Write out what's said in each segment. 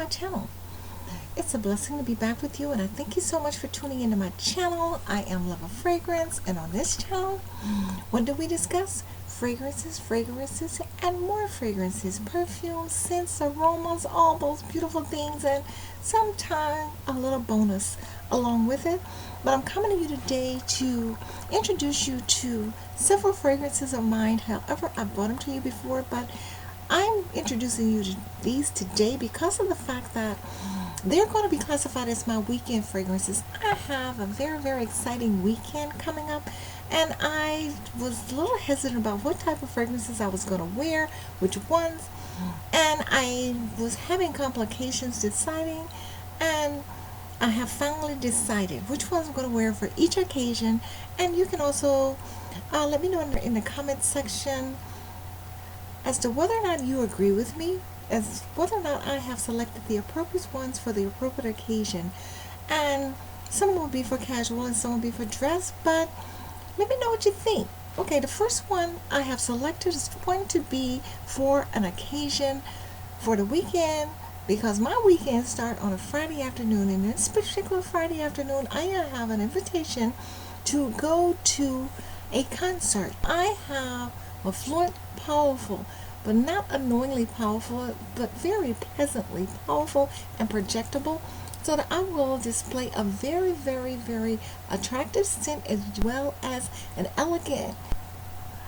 my channel. It's a blessing to be back with you, and I thank you so much for tuning into my channel. I am Love of Fragrance, and on this channel, what do we discuss? Fragrances, and more fragrances, perfumes, scents, aromas, all those beautiful things, and sometimes a little bonus along with it. But I'm coming to you today to introduce you to several fragrances of mine. However, I brought them to you before, but I'm introducing you to these today because of the fact that they're going to be classified as my weekend fragrances. I have a very exciting weekend coming up, and I was a little hesitant about what type of fragrances I was going to wear, which ones, and I was having complications deciding, and I have finally decided which ones I'm going to wear for each occasion. And you can also let me know in the comment section as to whether or not you agree with me, as whether or not I have selected the appropriate ones for the appropriate occasion. And some will be for casual and some will be for dress, but let me know what you think. Okay, the first one I have selected is going to be for an occasion for the weekend, because my weekends start on a Friday afternoon, and this particular Friday afternoon I have an invitation to go to a concert. I have a fluent, powerful, but not annoyingly powerful, but very pleasantly powerful and projectable, so that I will display a very attractive scent as well as an elegant.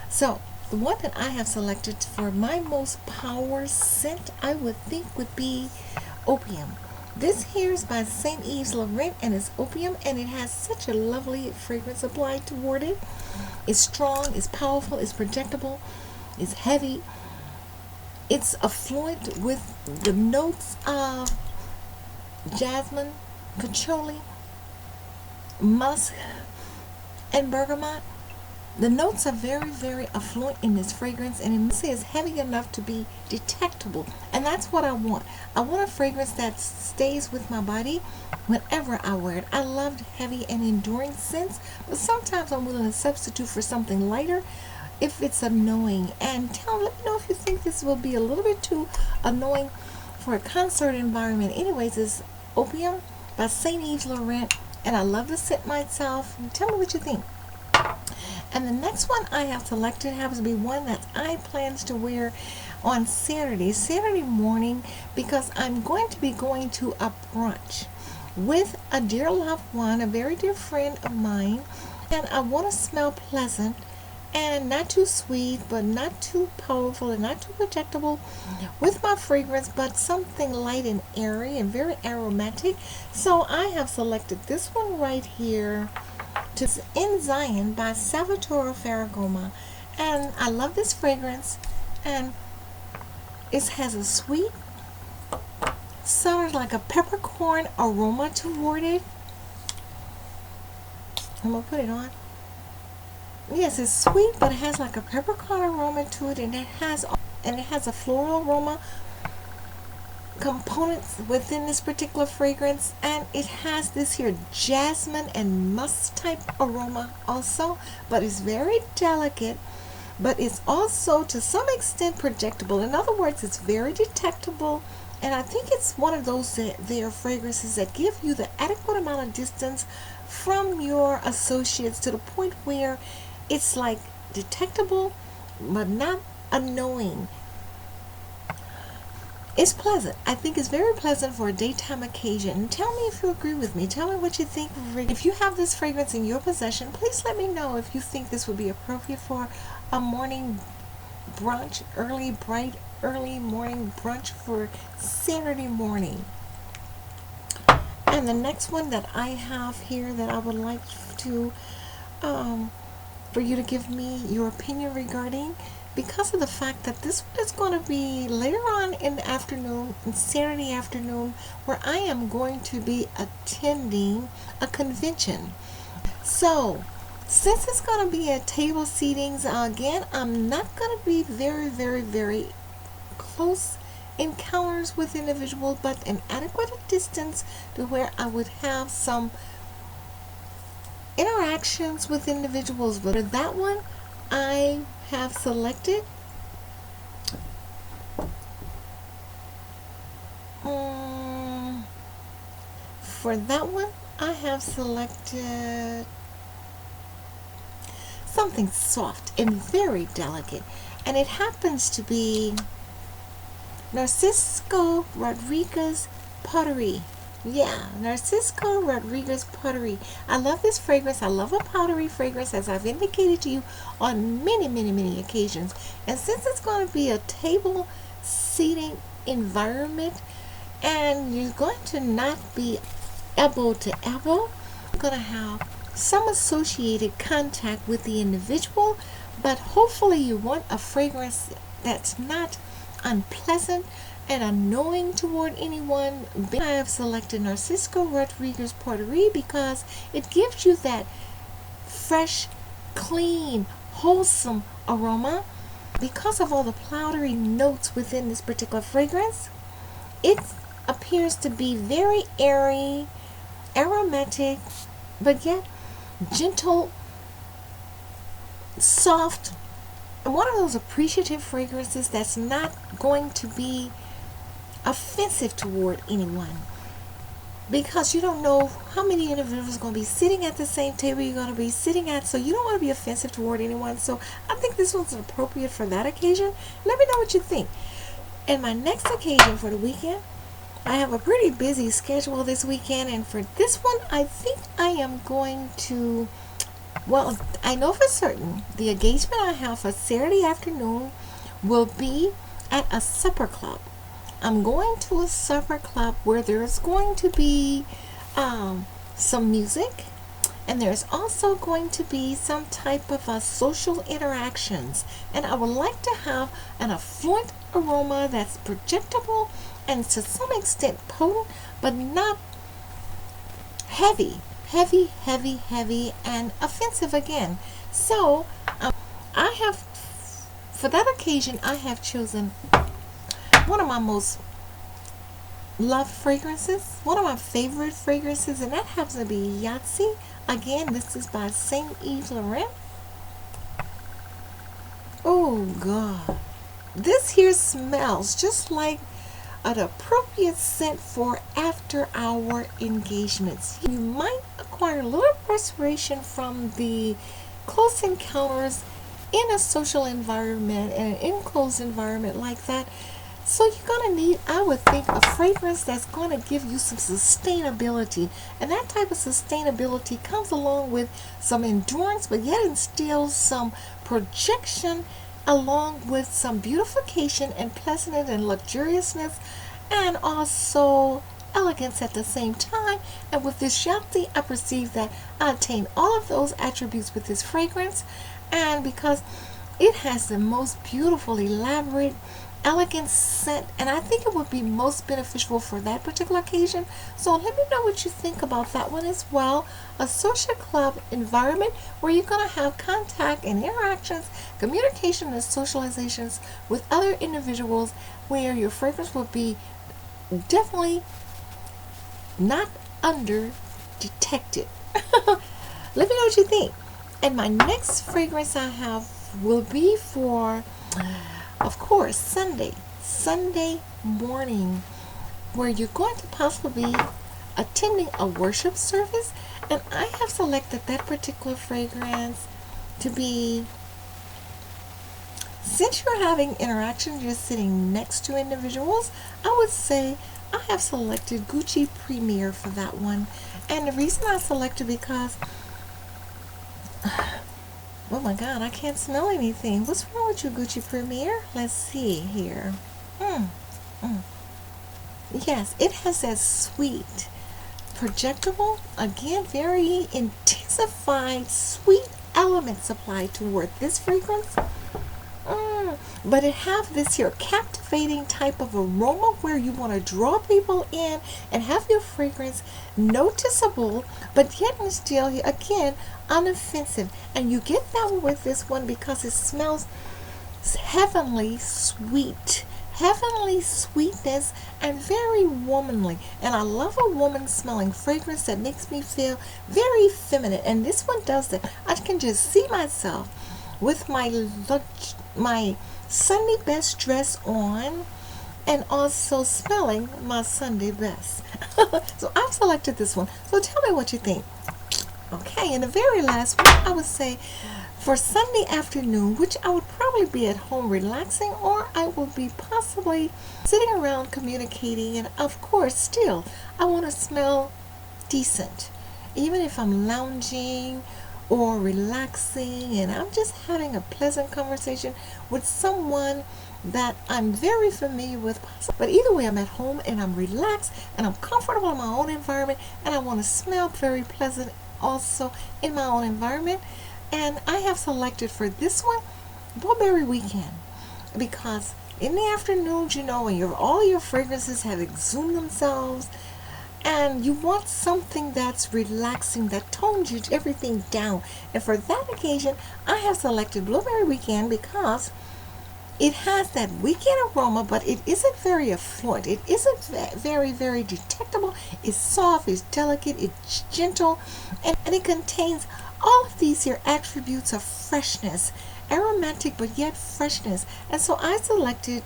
So the one that I have selected for my most power scent, I would think, would be Opium. This here is by St. Yves Laurent, and it's Opium, and it has such a lovely fragrance applied toward it. It's strong, it's powerful, it's projectable, it's heavy, it's affluent with the notes of jasmine, patchouli, musk, and bergamot. The notes are very affluent in this fragrance, and it is heavy enough to be detectable, and that's what I want. I want a fragrance that stays with my body whenever I wear it. I love heavy and enduring scents, but sometimes I'm willing to substitute for something lighter if it's annoying. And let me know if you think this will be a little bit too annoying for a concert environment. Anyways, it's Opium by St. Yves Laurent, and I love the scent myself. Tell me what you think. And the next one I have selected happens to be one that I plans to wear on Saturday morning, because I'm going to be going to a brunch with a dear loved one, a very dear friend of mine, and I want to smell pleasant and not too sweet, but not too powerful and not too projectable with my fragrance, but something light and airy and very aromatic. So I have selected this one right here, to In Zion by Salvatore Ferragamo, and I love this fragrance, and it has a sweet, sort of like a peppercorn aroma toward it. I'm gonna put it on. Yes, it's sweet, but it has like a peppercorn aroma to it, and it has a floral aroma components within this particular fragrance, and it has this here jasmine and musk type aroma also, but it's very delicate, but it's also to some extent projectable. In other words, it's very detectable, and I think it's one of those their fragrances that give you the adequate amount of distance from your associates to the point where it's like detectable but not annoying. It's pleasant. I think it's very pleasant for a daytime occasion. Tell me if you agree with me. Tell me what you think. If you have this fragrance in your possession, please let me know if you think this would be appropriate for a morning brunch, early morning brunch for Saturday morning. And the next one that I have here that I would like to for you to give me your opinion regarding, because of the fact that this one is going to be later on in the afternoon, Saturday afternoon, where I am going to be attending a convention. So since it's going to be at table seatings, again, I'm not going to be very close encounters with individuals, but an adequate distance to where I would have some interactions with individuals. But that one I have selected for that one, I have selected something soft and very delicate, and it happens to be Narcisco Rodriguez Pottery. Yeah, Narcisco Rodriguez Pottery. I love this fragrance. I love a powdery fragrance, as I've indicated to you on many occasions. And since it's going to be a table seating environment, and you're going to not be elbow to elbow, you're going to have some associated contact with the individual, but hopefully you want a fragrance that's not unpleasant and annoying toward anyone. I have selected Narcisco Rodriguez Pottery because it gives you that fresh, clean, wholesome aroma. Because of all the powdery notes within this particular fragrance, it appears to be very airy, aromatic, but yet gentle, soft, and one of those appreciative fragrances that's not going to be offensive toward anyone, because you don't know how many individuals are going to be sitting at the same table you're going to be sitting at, so you don't want to be offensive toward anyone. So I think this one's appropriate for that occasion. Let me know what you think. And my next occasion for the weekend, I have a pretty busy schedule this weekend, and for this one I think I am going to, well, I know for certain the engagement I have for Saturday afternoon will be at a supper club. I'm going to a supper club where there's going to be some music, and there's also going to be some type of social interactions. And I would like to have an affluent aroma that's projectable and to some extent potent, but not heavy and offensive again. So I have, for that occasion, I have chosen one of my most loved fragrances, one of my favorite fragrances, and that happens to be Yahtzee. Again, this is by Saint Yves Laurent. Oh God, this here smells just like an appropriate scent for after hour engagements. You might acquire a little perspiration from the close encounters in a social environment and an enclosed environment like that. So you're going to need, I would think, a fragrance that's going to give you some sustainability. And that type of sustainability comes along with some endurance, but yet instills some projection, along with some beautification and pleasantness and luxuriousness, and also elegance at the same time. And with this Yahtzee, I perceive that I attain all of those attributes with this fragrance. And because it has the most beautiful, elaborate, elegant scent, and I think it would be most beneficial for that particular occasion. So let me know what you think about that one as well. A social club environment where you're going to have contact and interactions, communication and socializations with other individuals, where your fragrance will be definitely not under detected. Let me know what you think. And my next fragrance I have will be for, of course, Sunday morning, where you're going to possibly be attending a worship service. And I have selected that particular fragrance to be, since you're having interaction, you're sitting next to individuals, I would say I have selected Gucci Premier for that one. And the reason I selected, because oh my God, I can't smell anything. What's wrong with you, Gucci Premier? Let's see here. Yes, it has that sweet, projectable, again, very intensified, sweet elements applied toward this fragrance. But it have this here captivating type of aroma where you want to draw people in and have your fragrance noticeable, but yet and still, again, unoffensive. And you get that with this one because it smells heavenly sweet, heavenly sweetness, and very womanly. And I love a woman smelling fragrance that makes me feel very feminine, and this one does that. I can just see myself with my Sunday best dress on, and also smelling my Sunday best. So I've selected this one. So tell me what you think. Okay, and the very last one, I would say for Sunday afternoon, which I would probably be at home relaxing, or I will be possibly sitting around communicating, and of course, still, I want to smell decent. Even if I'm lounging or relaxing and I'm just having a pleasant conversation with someone that I'm very familiar with. But either way, I'm at home and I'm relaxed and I'm comfortable in my own environment, and I want to smell very pleasant also in my own environment. And I have selected for this one Blueberry Weekend, because in the afternoons, when all your fragrances have exhumed themselves, and you want something that's relaxing, that tones you everything down. And for that occasion, I have selected Blueberry Weekend because it has that weekend aroma, but it isn't very affluent. It isn't very, very detectable. It's soft, it's delicate, it's gentle, and it contains all of these here attributes of freshness, aromatic but yet freshness. And so I selected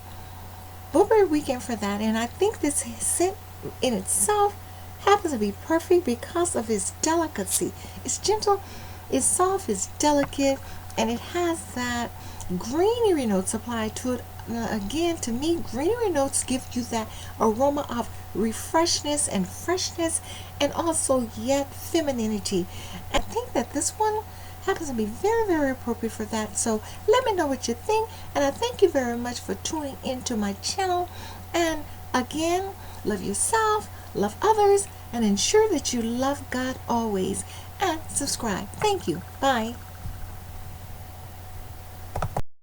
Blueberry Weekend for that, and I think this scent in itself happens to be perfect because of its delicacy. It's gentle, it's soft, it's delicate, and it has that greenery notes applied to it. Again, to me, greenery notes give you that aroma of refreshness and freshness, and also yet femininity. I think that this one happens to be very, very appropriate for that. So let me know what you think, and I thank you very much for tuning into my channel. And again, love yourself, love others, and ensure that you love God always. And subscribe. Thank you. Bye.